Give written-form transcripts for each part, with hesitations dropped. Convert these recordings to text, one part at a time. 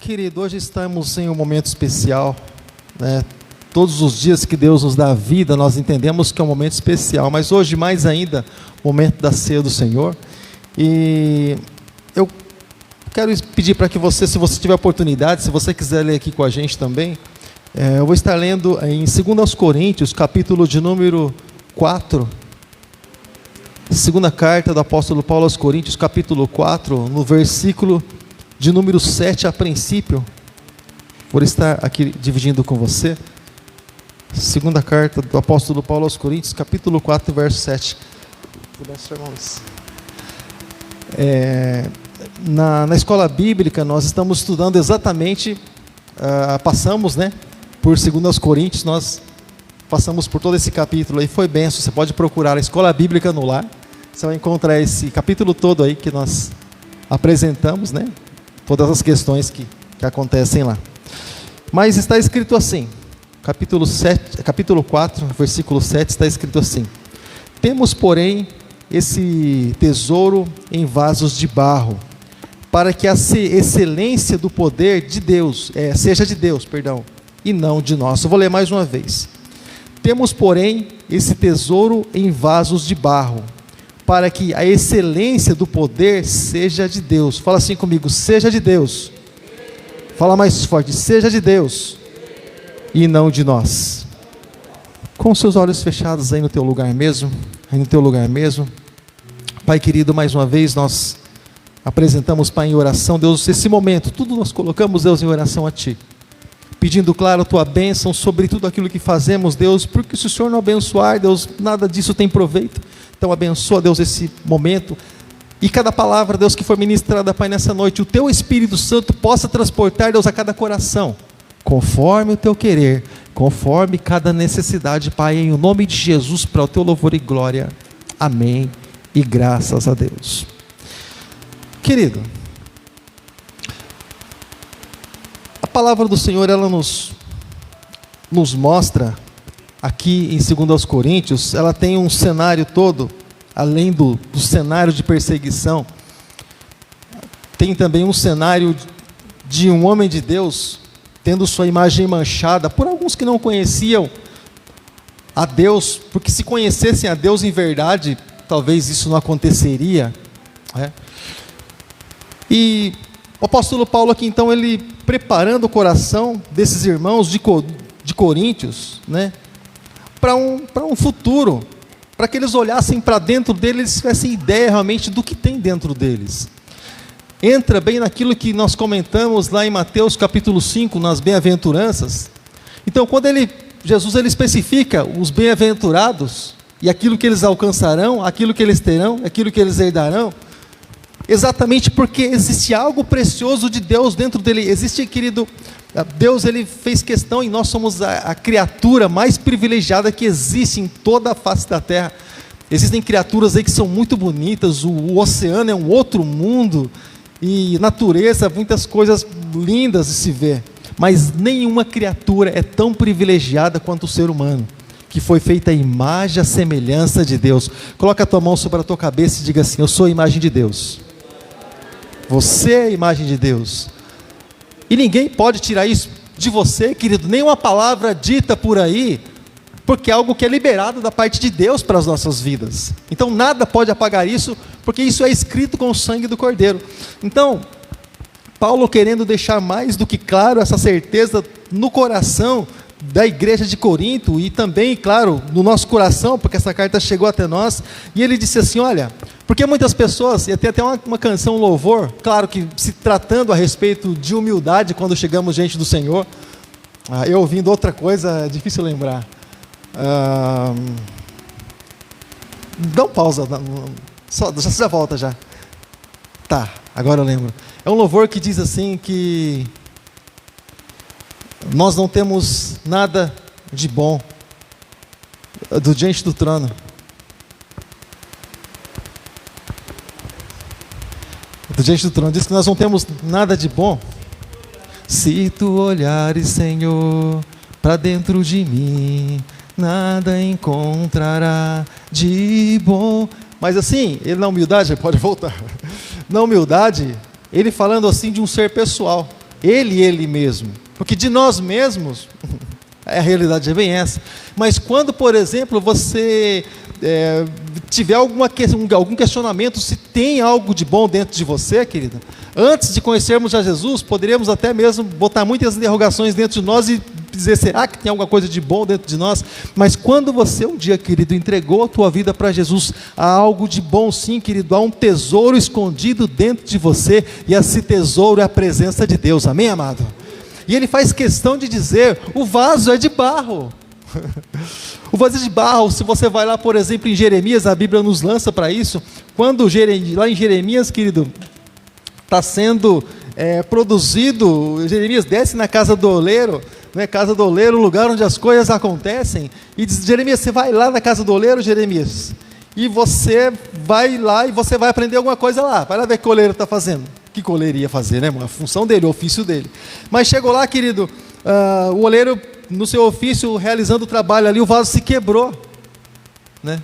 Querido, hoje estamos em um momento especial, né? Todos os dias que Deus nos dá vida, nós entendemos que é um momento especial, mas hoje mais ainda, o momento da ceia do Senhor. E eu quero pedir para que você, se você tiver oportunidade, se você quiser ler aqui com a gente também, eu vou estar lendo em 2 Coríntios, capítulo de número 4, segunda carta do apóstolo Paulo aos Coríntios, capítulo 4, no versículo de número 7 a princípio. Vou estar aqui dividindo com você. Segunda carta do apóstolo Paulo aos Coríntios, capítulo 4, verso 7. Na escola bíblica, nós estamos estudando exatamente, passamos, por 2 Coríntios, nós passamos por todo esse capítulo aí, foi benção. Você pode procurar a escola bíblica no lar, você vai encontrar esse capítulo todo aí que nós apresentamos, todas as questões que acontecem lá. Mas está escrito assim, capítulo 4, versículo 7, está escrito assim: temos, porém, esse tesouro em vasos de barro, para que a excelência do poder de Deus, seja de Deus, e não de nós. Eu vou ler mais uma vez. Temos, porém, esse tesouro em vasos de barro, para que a excelência do poder seja de Deus. Fala assim comigo: seja de Deus. Fala mais forte: seja de Deus e não de nós. Com seus olhos fechados aí no teu lugar mesmo, Pai querido, mais uma vez nós apresentamos, Pai, em oração, Deus, esse momento, tudo nós colocamos, Deus, em oração a Ti, pedindo, claro, a Tua bênção sobre tudo aquilo que fazemos, Deus, porque se o Senhor não abençoar, Deus, nada disso tem proveito. Então abençoa, Deus, esse momento, e cada palavra, Deus, que for ministrada, Pai, nessa noite, o Teu Espírito Santo possa transportar, Deus, a cada coração, conforme o Teu querer, conforme cada necessidade, Pai, em nome de Jesus, para o Teu louvor e glória. Amém, e graças a Deus. Querido, a palavra do Senhor, ela nos mostra, aqui em 2 Coríntios, ela tem um cenário todo, além do cenário de perseguição, tem também um cenário de um homem de Deus, tendo sua imagem manchada, por alguns que não conheciam a Deus, porque se conhecessem a Deus em verdade, talvez isso não aconteceria, E o apóstolo Paulo aqui, então, ele preparando o coração desses irmãos de Coríntios, para um futuro, para que eles olhassem para dentro deles, tivessem ideia realmente do que tem dentro deles. Entra bem naquilo que nós comentamos lá em Mateus capítulo 5, nas bem-aventuranças. Então, quando Jesus especifica os bem-aventurados, e aquilo que eles alcançarão, aquilo que eles terão, aquilo que eles herdarão, exatamente porque existe algo precioso de Deus dentro dele. Existe, querido, Deus, ele fez questão, e nós somos a criatura mais privilegiada que existe em toda a face da terra. Existem criaturas aí que são muito bonitas, o oceano é um outro mundo, e natureza, muitas coisas lindas de se ver, mas nenhuma criatura é tão privilegiada quanto o ser humano, que foi feita a imagem e a semelhança de Deus. Coloca a tua mão sobre a tua cabeça e diga assim: eu sou a imagem de Deus. Você é a imagem de Deus. E ninguém pode tirar isso de você, querido, nenhuma palavra dita por aí, porque é algo que é liberado da parte de Deus para as nossas vidas. Então nada pode apagar isso, porque isso é escrito com o sangue do Cordeiro. Então, Paulo querendo deixar mais do que claro essa certeza no coração da igreja de Corinto, e também, claro, no nosso coração, porque essa carta chegou até nós, e ele disse assim: olha, porque muitas pessoas, e tem até uma canção, um louvor, claro que se tratando a respeito de humildade, quando chegamos diante do Senhor, eu ouvindo outra coisa, é difícil lembrar, dá uma pausa, já volta já, tá, agora eu lembro, é um louvor que diz assim, que nós não temos nada de bom diante do trono. Diante do trono, diz que nós não temos nada de bom. Se tu olhares, Senhor, para dentro de mim, nada encontrará de bom. Mas assim, ele na humildade, pode voltar, na humildade, ele falando assim de um ser pessoal, Ele mesmo. Porque de nós mesmos, a realidade é bem essa. Mas quando, por exemplo, você tiver algum questionamento se tem algo de bom dentro de você, querida, antes de conhecermos a Jesus, poderíamos até mesmo botar muitas interrogações dentro de nós e dizer, será que tem alguma coisa de bom dentro de nós? Mas quando você um dia, querido, entregou a tua vida para Jesus, há algo de bom sim, querido, há um tesouro escondido dentro de você, e esse tesouro é a presença de Deus, amém, amado? E ele faz questão de dizer, o vaso é de barro. O vaso é de barro. Se você vai lá, por exemplo, em Jeremias, a Bíblia nos lança para isso, quando lá em Jeremias, querido, está sendo produzido, Jeremias desce na casa do oleiro, né, casa do oleiro, o lugar onde as coisas acontecem, e diz, Jeremias, você vai lá na casa do oleiro, Jeremias, e você vai lá e você vai aprender alguma coisa lá, vai lá ver o que o oleiro está fazendo. O que o oleiro ia fazer, né? A função dele, o ofício dele. Mas chegou lá, querido, o oleiro, no seu ofício, realizando o trabalho ali, o vaso se quebrou, né?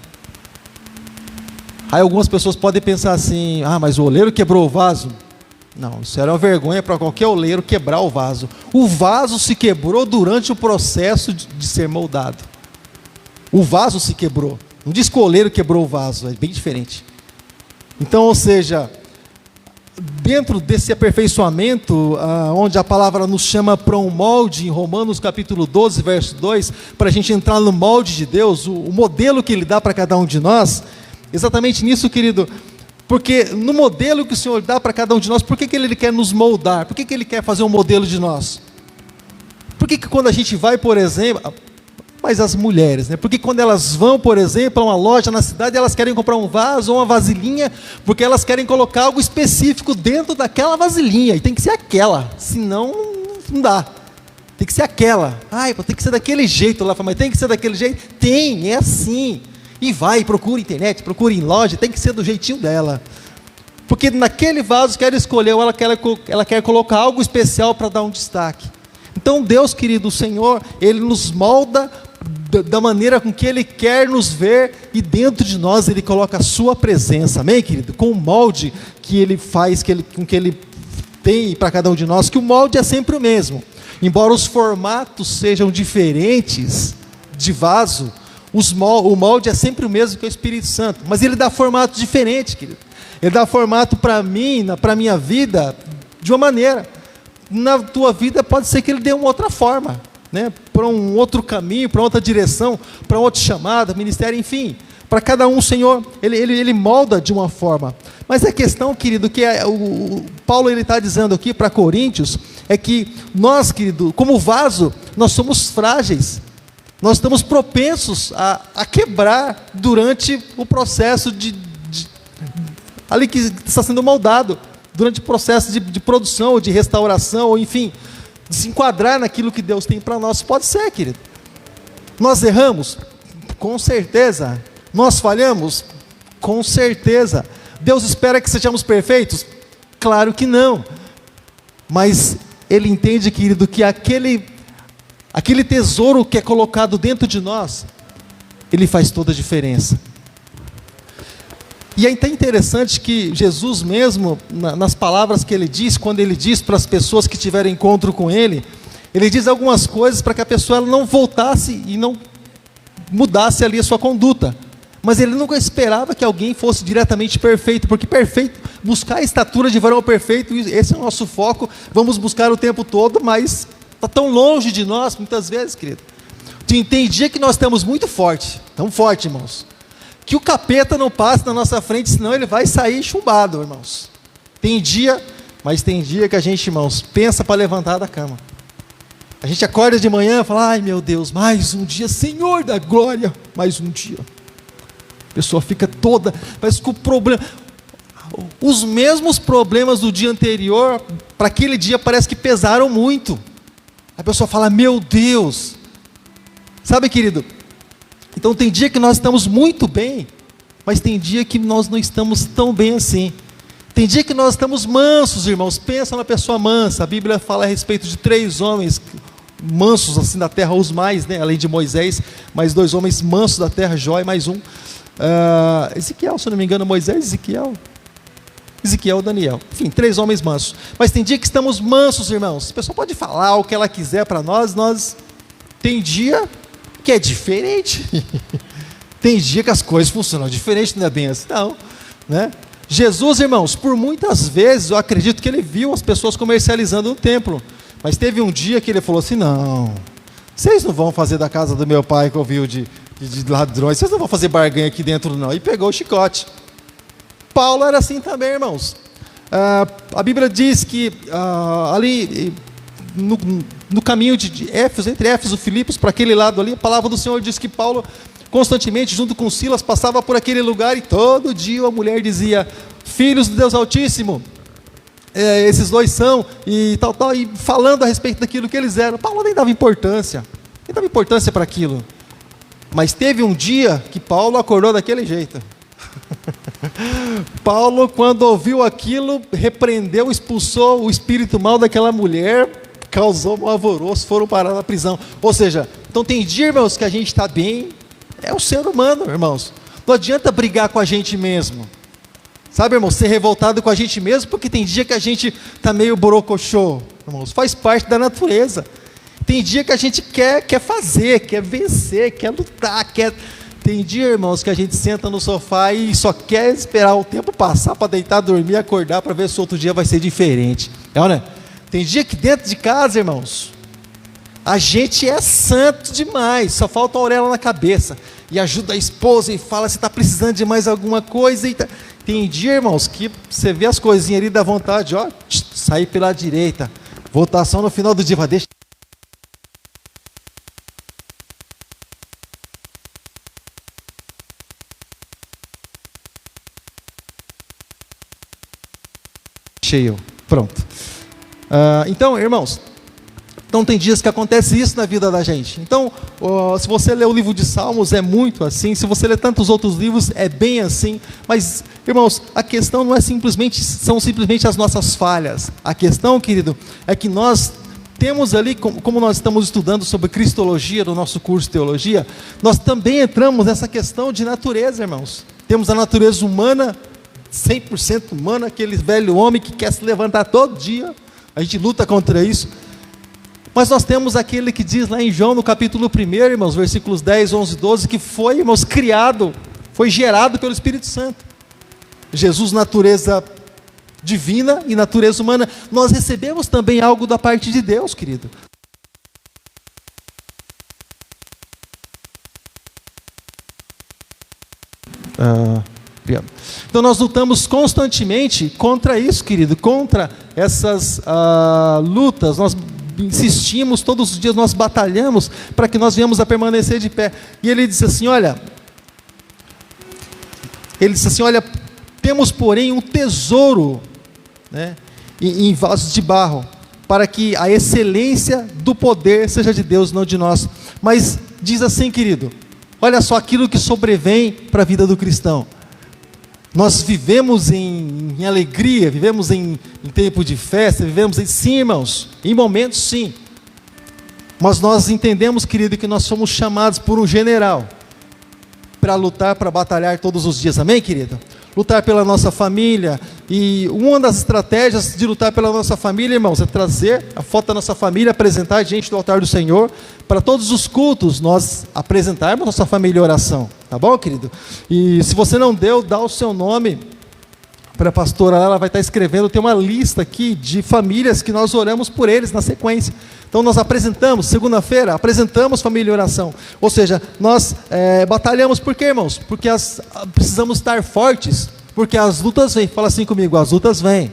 Aí algumas pessoas podem pensar assim, mas o oleiro quebrou o vaso. Não, isso era uma vergonha para qualquer oleiro quebrar o vaso. O vaso se quebrou durante o processo de ser moldado. O vaso se quebrou. Não diz que o oleiro quebrou o vaso, é bem diferente. Então, ou seja, dentro desse aperfeiçoamento, onde a palavra nos chama para um molde, em Romanos capítulo 12, verso 2, para a gente entrar no molde de Deus, o modelo que Ele dá para cada um de nós, exatamente nisso, querido, porque no modelo que o Senhor dá para cada um de nós, por que Ele quer nos moldar? Por que Ele quer fazer um modelo de nós? Por que quando a gente vai, por exemplo, mas as mulheres, né? Porque quando elas vão, por exemplo, a uma loja na cidade, elas querem comprar um vaso ou uma vasilhinha, porque elas querem colocar algo específico dentro daquela vasilhinha, e tem que ser aquela, senão não dá. Tem que ser aquela. Tem que ser daquele jeito. Ela fala, mas tem que ser daquele jeito? Tem, é assim. E vai, procura internet, procura em loja, tem que ser do jeitinho dela. Porque naquele vaso que ela escolheu, ela quer colocar algo especial para dar um destaque. Então Deus, querido, o Senhor, Ele nos molda da maneira com que Ele quer nos ver, e dentro de nós Ele coloca a sua presença, amém, querido? Com o molde que Ele faz, com que Ele tem para cada um de nós, que o molde é sempre o mesmo. Embora os formatos sejam diferentes de vaso, o molde é sempre o mesmo, que é o Espírito Santo, mas Ele dá formato diferente, querido. Ele dá formato para mim, para a minha vida, de uma maneira. Na tua vida pode ser que Ele dê uma outra forma, né? Para um outro caminho, para outra direção, para outra chamada, ministério, enfim. Para cada um, o Senhor, Ele molda de uma forma. Mas a questão, querido, que o Paulo está dizendo aqui para Coríntios, é que nós, querido, como vaso, nós somos frágeis. Nós estamos propensos a quebrar durante o processo ali que está sendo moldado, durante o processo de produção, ou de restauração, ou enfim, de se enquadrar naquilo que Deus tem para nós. Pode ser, querido. Nós erramos? Com certeza. Nós falhamos? Com certeza. Deus espera que sejamos perfeitos? Claro que não. Mas Ele entende, querido, que aquele tesouro que é colocado dentro de nós, ele faz toda a diferença. E é até interessante que Jesus mesmo, nas palavras que Ele diz, quando Ele diz para as pessoas que tiverem encontro com Ele, Ele diz algumas coisas para que a pessoa não voltasse e não mudasse ali a sua conduta. Mas Ele nunca esperava que alguém fosse diretamente perfeito, porque perfeito, buscar a estatura de varão perfeito, esse é o nosso foco, vamos buscar o tempo todo, mas está tão longe de nós, muitas vezes, querido. Tem dia que nós estamos muito forte, tão forte, irmãos, que o capeta não passa na nossa frente, senão ele vai sair chumbado, irmãos. Tem dia que a gente, irmãos, pensa para levantar da cama. A gente acorda de manhã e fala, ai meu Deus, mais um dia, Senhor da glória, mais um dia. A pessoa fica toda, parece que o problema, os mesmos problemas do dia anterior, para aquele dia parece que pesaram muito. A pessoa fala, meu Deus. Sabe, querido? Então tem dia que nós estamos muito bem, mas tem dia que nós não estamos tão bem assim. Tem dia que nós estamos mansos, irmãos. Pensa na pessoa mansa. A Bíblia fala a respeito de 3 homens mansos assim da terra, os mais, né? Além de Moisés, mais 2 homens mansos da terra, Jó e mais um. Ezequiel, se não me engano, Moisés e Ezequiel. Ezequiel e Daniel. Enfim, 3 homens mansos. Mas tem dia que estamos mansos, irmãos. A pessoa pode falar o que ela quiser para nós. Tem dia que é diferente. Tem dia que as coisas funcionam diferente, não é bem assim, não, né? Jesus, irmãos, por muitas vezes, eu acredito que ele viu as pessoas comercializando no templo. Mas teve um dia que ele falou assim, não, vocês não vão fazer da casa do meu pai que eu vi de ladrões, vocês não vão fazer barganha aqui dentro não. E pegou o chicote. Paulo era assim também, irmãos. A Bíblia diz que ali no caminho de Éfeso, entre Éfeso e Filipos, para aquele lado ali, a palavra do Senhor diz que Paulo constantemente, junto com Silas, passava por aquele lugar e todo dia a mulher dizia, filhos do Deus Altíssimo, esses 2 são, e tal, e falando a respeito daquilo que eles eram. Paulo nem dava importância para aquilo. Mas teve um dia que Paulo acordou daquele jeito. Paulo, quando ouviu aquilo, repreendeu, expulsou o espírito mal daquela mulher, causou um alvoroço, foram parar na prisão. Ou seja, então tem dia, irmãos, que a gente está bem, é o ser humano, irmãos. Não adianta brigar com a gente mesmo. Sabe, irmãos, ser revoltado com a gente mesmo, porque tem dia que a gente está meio borocochô, irmãos, faz parte da natureza. Tem dia que a gente quer fazer, quer vencer, quer lutar, Tem dia, irmãos, que a gente senta no sofá e só quer esperar o tempo passar para deitar, dormir, acordar, para ver se outro dia vai ser diferente. Né? Tem dia que dentro de casa, irmãos, a gente é santo demais, só falta a orelha na cabeça. E ajuda a esposa e fala se está precisando de mais alguma coisa. Tem dia, irmãos, que você vê as coisinhas ali, dá vontade, sair pela direita. Votação no final do dia, deixa. Cheio, pronto. Então, irmãos, tem dias que acontece isso na vida da gente. Então, se você ler o livro de Salmos, é muito assim. Se você ler tantos outros livros, é bem assim. Mas, irmãos, a questão não são simplesmente as nossas falhas. A questão, querido, é que nós temos ali, como nós estamos estudando sobre Cristologia no nosso curso de Teologia, nós também entramos nessa questão de natureza, irmãos. Temos a natureza humana, 100% humana, aquele velho homem que quer se levantar todo dia. A gente luta contra isso. Mas nós temos aquele que diz lá em João, no capítulo 1, irmãos, versículos 10, 11, 12, que foi, irmãos, criado, foi gerado pelo Espírito Santo. Jesus, natureza divina e natureza humana. Nós recebemos também algo da parte de Deus, querido. Então nós lutamos constantemente contra isso, querido, contra essas lutas. Nós insistimos, todos os dias nós batalhamos para que nós venhamos a permanecer de pé. E ele disse assim, olha, temos porém um tesouro, né, em vasos de barro, para que a excelência do poder seja de Deus, não de nós. Mas diz assim, querido, olha só aquilo que sobrevém para a vida do cristão. Nós vivemos em alegria, vivemos em tempo de festa, vivemos sim, irmãos, em momentos sim. Mas nós entendemos, querido, que nós somos chamados por um general para lutar, para batalhar todos os dias, amém, querido? Lutar pela nossa família. E uma das estratégias de lutar pela nossa família, irmãos, é trazer a foto da nossa família, apresentar diante do altar do Senhor, para todos os cultos nós apresentarmos nossa família em oração, tá bom, querido? E se você não deu, dá o seu nome para a pastora, ela vai estar escrevendo, tem uma lista aqui de famílias que nós oramos por eles na sequência. Então nós apresentamos, segunda-feira, apresentamos família em oração. Ou seja, nós batalhamos, por quê, irmãos? Porque precisamos estar fortes, porque as lutas vêm. Fala assim comigo, as lutas vêm.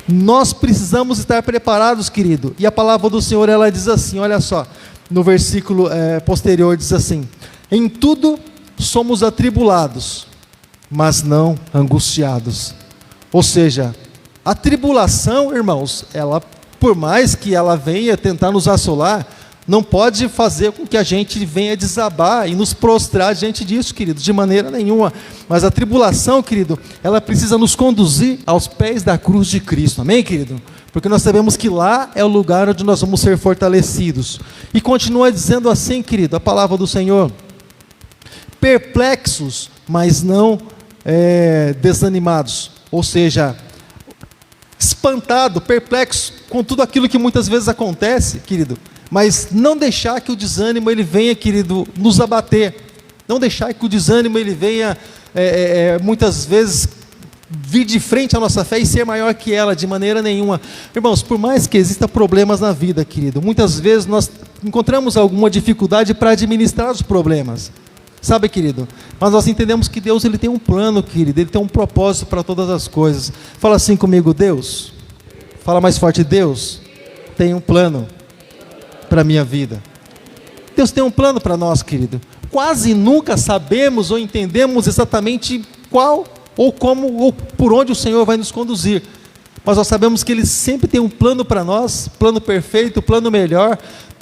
Nós precisamos estar preparados, querido. E a palavra do Senhor, ela diz assim, olha só, no versículo posterior diz assim, em tudo somos atribulados, mas não angustiados. Ou seja, a tribulação, irmãos, ela, por mais que ela venha tentar nos assolar, não pode fazer com que a gente venha desabar e nos prostrar diante disso, querido, de maneira nenhuma. Mas a tribulação, querido, ela precisa nos conduzir aos pés da cruz de Cristo, amém, querido? Porque nós sabemos que lá é o lugar onde nós vamos ser fortalecidos. E continua dizendo assim, querido, a palavra do Senhor, perplexos, mas não desanimados. ou seja, espantado, perplexo com tudo aquilo que muitas vezes acontece, querido, mas não deixar que o desânimo ele venha, querido, nos abater, não deixar que o desânimo ele venha, muitas vezes, vir de frente à nossa fé e ser maior que ela, de maneira nenhuma. Irmãos, por mais que existam problemas na vida, querido, muitas vezes nós encontramos alguma dificuldade para administrar os problemas, sabe, querido? Mas nós entendemos que Deus ele tem um plano, querido, Ele tem um propósito para todas as coisas. Fala assim comigo, Deus. Fala mais forte, Deus tem um plano para a minha vida. Deus tem um plano para nós, querido. Quase nunca sabemos ou entendemos exatamente qual, ou como, ou por onde o Senhor vai nos conduzir. Mas nós sabemos que Ele sempre tem um plano para nós, plano perfeito, plano melhor,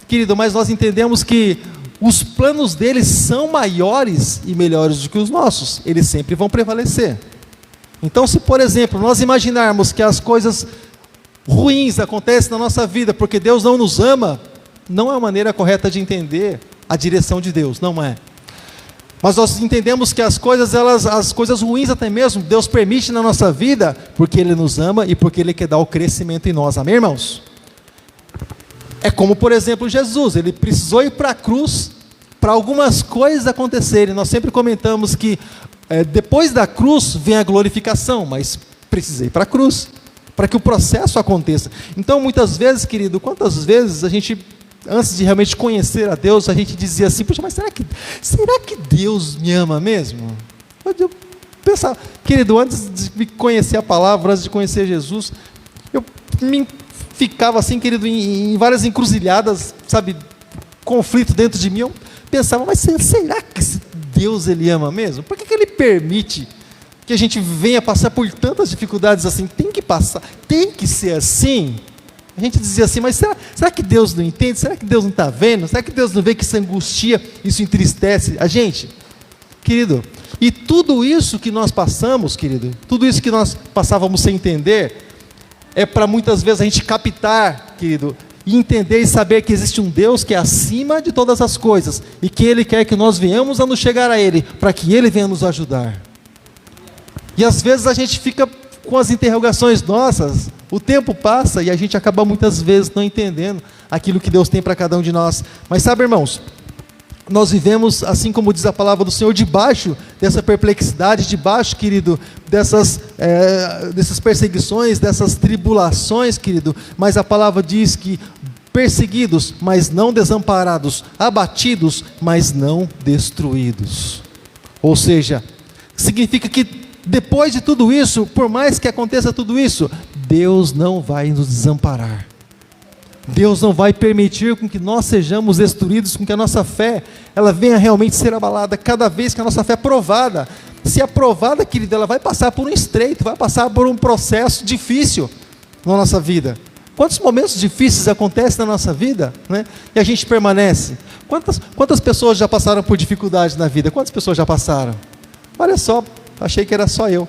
querido, mas nós entendemos que os planos deles são maiores e melhores do que os nossos, eles sempre vão prevalecer. Então, se por exemplo, nós imaginarmos que as coisas ruins acontecem na nossa vida porque Deus não nos ama, não é a maneira correta de entender a direção de Deus, não é. Mas nós entendemos que as coisas ruins até mesmo, Deus permite na nossa vida, porque Ele nos ama e porque Ele quer dar o crescimento em nós, amém, irmãos? É como, por exemplo, Jesus, Ele precisou ir para a cruz, para algumas coisas acontecerem. Nós sempre comentamos que depois da cruz vem a glorificação, mas precisei ir para a cruz, para que o processo aconteça. Então, muitas vezes, querido, quantas vezes a gente, antes de realmente conhecer a Deus, a gente dizia assim, poxa, mas será que Deus me ama mesmo? Eu pensava, querido, antes de conhecer a palavra, antes de conhecer Jesus, eu ficava assim, querido, em várias encruzilhadas, sabe, conflito dentro de mim. Eu pensava, mas será que Deus ele ama mesmo? Por que Ele permite que a gente venha passar por tantas dificuldades assim? Tem que passar, tem que ser assim? A gente dizia assim, mas será que Deus não entende? Será que Deus não está vendo? Será que Deus não vê que isso angustia, isso entristece a gente? Querido, e tudo isso que nós passamos, querido, tudo isso que nós passávamos sem entender, é para muitas vezes a gente captar, querido, e entender e saber que existe um Deus que é acima de todas as coisas, e que Ele quer que nós venhamos a nos chegar a Ele, para que Ele venha nos ajudar. E às vezes a gente fica com as interrogações nossas, o tempo passa e a gente acaba muitas vezes não entendendo aquilo que Deus tem para cada um de nós. Mas sabe, irmãos, nós vivemos, assim como diz a palavra do Senhor, debaixo dessa perplexidade, debaixo, querido, dessas perseguições, dessas tribulações, querido, mas a palavra diz que perseguidos, mas não desamparados, abatidos, mas não destruídos. Ou seja, significa que depois de tudo isso, por mais que aconteça tudo isso, Deus não vai nos desamparar. Deus não vai permitir com que nós sejamos destruídos, com que a nossa fé, ela venha realmente ser abalada, cada vez que a nossa fé é provada. Se é provada, querida, ela vai passar por um estreito, vai passar por um processo difícil na nossa vida. Quantos momentos difíceis acontecem na nossa vida, né? E a gente permanece. Quantas pessoas já passaram por dificuldades na vida? Quantas pessoas já passaram? Olha só, achei que era só eu.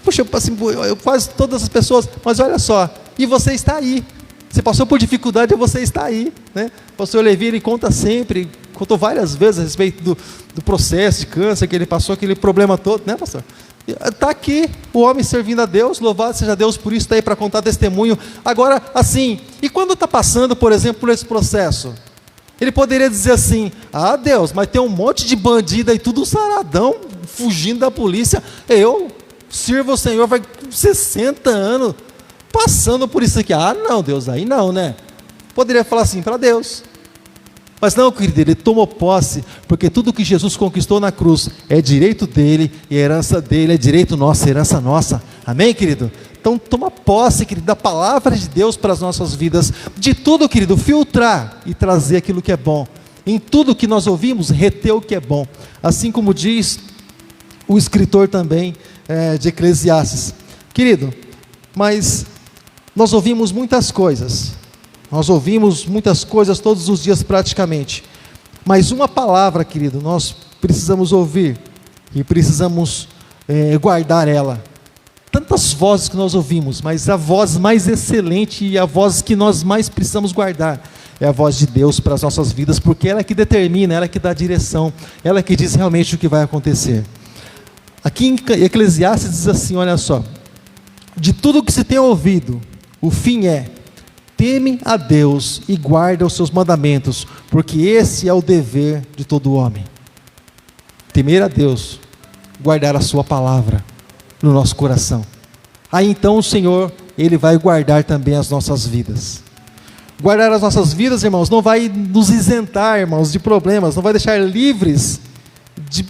Puxa, assim, quase todas as pessoas, mas olha só, e você está aí. Você passou por dificuldade e você está aí, né? O pastor Levi, ele contou várias vezes a respeito do processo de câncer que ele passou, aquele problema todo, né, pastor? Está aqui o homem servindo a Deus, louvado seja Deus por isso, está aí para contar testemunho. Agora, assim, e quando está passando, por exemplo, por esse processo, ele poderia dizer assim, ah, Deus, mas tem um monte de bandido aí, tudo saradão, fugindo da polícia, eu sirvo o Senhor, vai 60 anos, passando por isso aqui. Ah, não, Deus, aí não, né? Poderia falar assim para Deus. Mas não, querido, ele tomou posse, porque tudo que Jesus conquistou na cruz é direito dele, e a herança dele é direito nosso, herança nossa. Amém, querido? Então toma posse, querido, da palavra de Deus para as nossas vidas. De tudo, querido, filtrar e trazer aquilo que é bom. Em tudo que nós ouvimos, reter o que é bom. Assim como diz o escritor também de Eclesiastes. Querido, mas nós ouvimos muitas coisas. Nós ouvimos muitas coisas todos os dias praticamente. Mas uma palavra, querido, nós precisamos ouvir e precisamos guardar ela. Tantas vozes que nós ouvimos, mas a voz mais excelente e a voz que nós mais precisamos guardar é a voz de Deus para as nossas vidas, porque ela é que determina, ela é que dá a direção, ela é que diz realmente o que vai acontecer. Aqui em Eclesiastes diz assim, olha só: de tudo que se tem ouvido, o fim é: teme a Deus e guarda os seus mandamentos, porque esse é o dever de todo homem. Temer a Deus, guardar a sua palavra no nosso coração. Aí então o Senhor, Ele vai guardar também as nossas vidas. Guardar as nossas vidas, irmãos, não vai nos isentar, irmãos, de problemas, não vai deixar livres de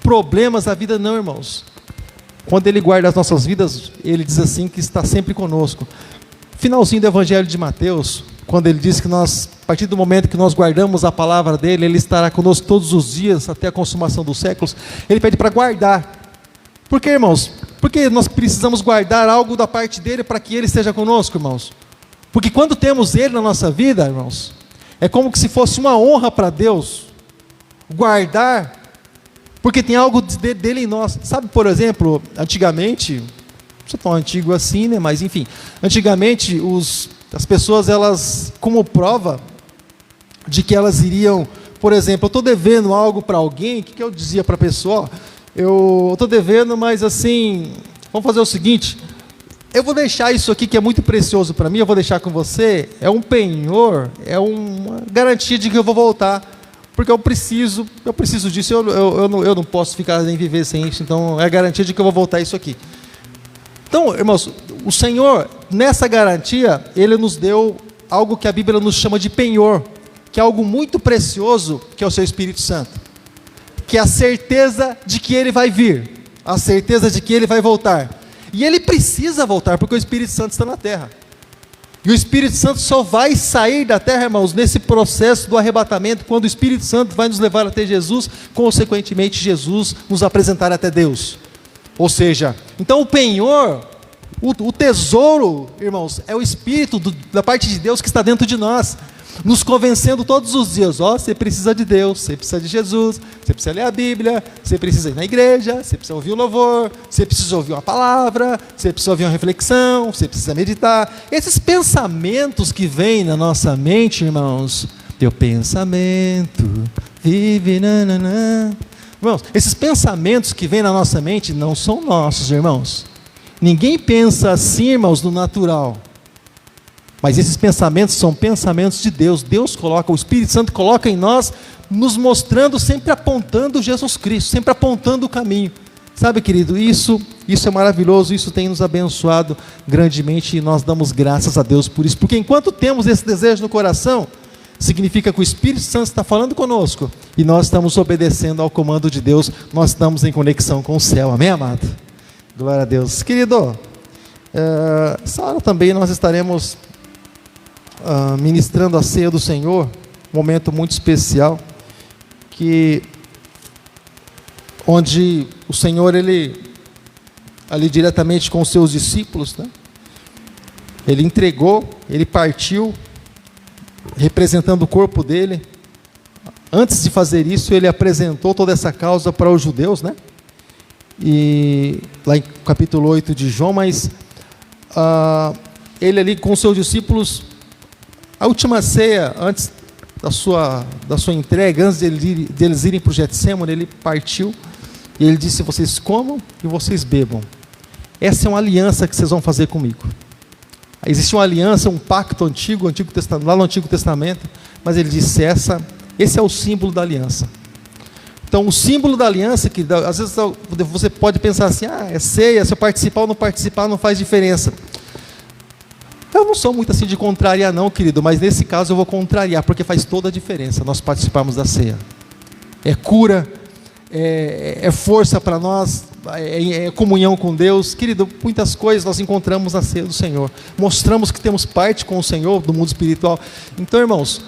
problemas da vida, não, irmãos. Quando Ele guarda as nossas vidas, Ele diz assim que está sempre conosco. Finalzinho do Evangelho de Mateus, quando Ele diz que nós, a partir do momento que nós guardamos a palavra dEle, Ele estará conosco todos os dias, até a consumação dos séculos. Ele pede para guardar. Por quê, irmãos? Porque nós precisamos guardar algo da parte dEle para que Ele esteja conosco, irmãos. Porque quando temos Ele na nossa vida, irmãos, é como se fosse uma honra para Deus guardar, porque tem algo dele em nós. Sabe, por exemplo, antigamente, não sou tão antigo assim, né? Mas enfim, antigamente as pessoas, elas, como prova de que elas iriam, por exemplo, eu estou devendo algo para alguém, o que eu dizia para a pessoa? Eu estou devendo, mas assim, vamos fazer o seguinte: eu vou deixar isso aqui que é muito precioso para mim, eu vou deixar com você, é um penhor, é uma garantia de que eu vou voltar, porque eu preciso disso, eu não posso ficar nem viver sem isso, então é a garantia de que eu vou voltar isso aqui. Então, irmãos, o Senhor, nessa garantia, Ele nos deu algo que a Bíblia nos chama de penhor, que é algo muito precioso, que é o seu Espírito Santo, que é a certeza de que Ele vai vir, a certeza de que Ele vai voltar. E Ele precisa voltar, porque o Espírito Santo está na terra. E o Espírito Santo só vai sair da terra, irmãos, nesse processo do arrebatamento, quando o Espírito Santo vai nos levar até Jesus, consequentemente Jesus nos apresentar até Deus. Ou seja, então o penhor, o tesouro, irmãos, é o Espírito da parte de Deus que está dentro de nós, nos convencendo todos os dias: ó, você precisa de Deus, você precisa de Jesus, você precisa ler a Bíblia, você precisa ir na igreja, você precisa ouvir o louvor, você precisa ouvir uma palavra, você precisa ouvir uma reflexão, você precisa meditar. Esses pensamentos que vêm na nossa mente, irmãos, teu pensamento vive, nananã. Irmãos, esses pensamentos que vêm na nossa mente não são nossos, irmãos. Ninguém pensa assim, irmãos, no natural. Mas esses pensamentos são pensamentos de Deus. Deus coloca, o Espírito Santo coloca em nós, nos mostrando, sempre apontando Jesus Cristo, sempre apontando o caminho. Sabe, querido, isso é maravilhoso, isso tem nos abençoado grandemente e nós damos graças a Deus por isso. Porque enquanto temos esse desejo no coração, significa que o Espírito Santo está falando conosco e nós estamos obedecendo ao comando de Deus, nós estamos em conexão com o céu. Amém, amado? Glória a Deus. Querido, essa hora também nós estaremos ministrando a ceia do Senhor, um momento muito especial, onde o Senhor, Ele, ali diretamente com os seus discípulos, né? Ele entregou, Ele partiu, representando o corpo dEle. Antes de fazer isso, Ele apresentou toda essa causa para os judeus, né? E lá em capítulo 8 de João, mas Ele ali com os seus discípulos, a última ceia, antes da sua entrega, antes deles irem para o Getsêmani, Ele partiu e Ele disse: vocês comam e vocês bebam. Essa é uma aliança que vocês vão fazer comigo. Existe uma aliança, um pacto antigo Testamento, lá no Antigo Testamento, mas Ele disse: esse é o símbolo da aliança. Então, o símbolo da aliança, que às vezes você pode pensar assim: é ceia, se eu participar ou não participar não faz diferença. Eu não sou muito assim de contrariar não, querido, mas nesse caso eu vou contrariar, porque faz toda a diferença nós participarmos da ceia. É cura, é força para nós, é comunhão com Deus. Querido, muitas coisas nós encontramos na ceia do Senhor. Mostramos que temos parte com o Senhor do mundo espiritual. Então, irmãos,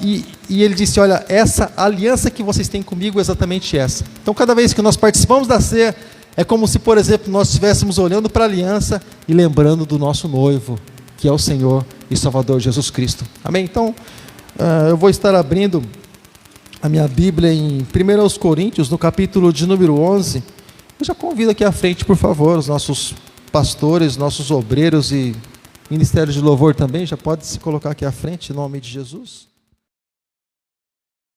e Ele disse: olha, essa aliança que vocês têm comigo é exatamente essa. Então, cada vez que nós participamos da ceia, é como se, por exemplo, nós estivéssemos olhando para a aliança e lembrando do nosso noivo, que é o Senhor e Salvador Jesus Cristo. Amém? Então, eu vou estar abrindo a minha Bíblia em 1 Coríntios, no capítulo de número 11. Eu já convido aqui à frente, por favor, os nossos pastores, nossos obreiros e Ministério de Louvor também, já pode se colocar aqui à frente, em nome de Jesus.